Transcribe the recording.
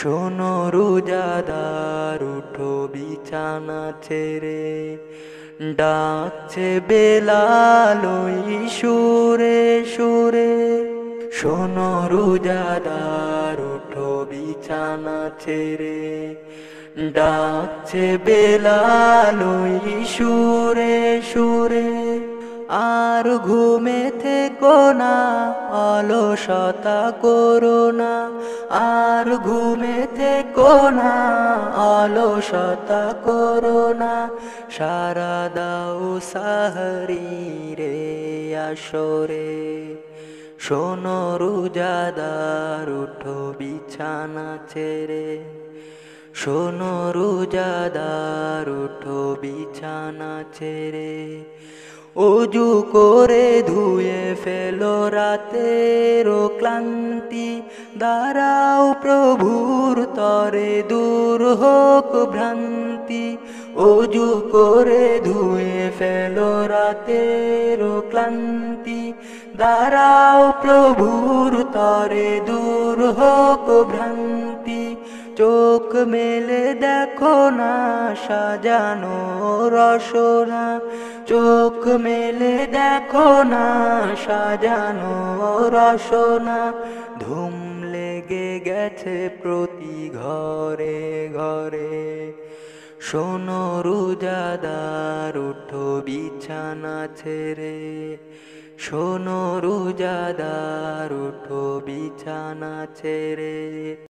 শোনো রোজাদার উঠো বিছানা ছেড়ে, ডাকছে বেলাল ওই সুরে সুরে। শোনো রোজাদার উঠো বিছানা ছেড়ে, ডাকছে বেলাল ওই সুরে সুরে। আর ঘুমে থেকো না, অলসতা করো না। আর ঘুমে থেকো না, অলসতা করো না। সারা দাও সাহরি রে আসরে। শোনো রোজাদার উঠো বিছানা ছেড়ে, শোনো রোজাদার উঠো বিছানা ছেড়ে। অজু করে ধুয়ে ফেলো রাতের ক্লান্তি, দাঁড়াও প্রভুর তরে দূর হোক ভ্রান্তি। অজু করে ধুয়ে ফেলো রাতের ক্লান্তি, দাঁড়াও প্রভুর তরে দূর হোক ভ্রান্তি। চোখ মেলে দেখো না সাজানো রসনা, চোখ মেলে দেখো না সাজানো রসনা। ধুম লেগে গেছে প্রতি ঘরে ঘরে। শোনো রোজাদার উঠো বিছানা ছেড়ে, শোনো রোজাদার উঠো বিছানা ছেড়ে।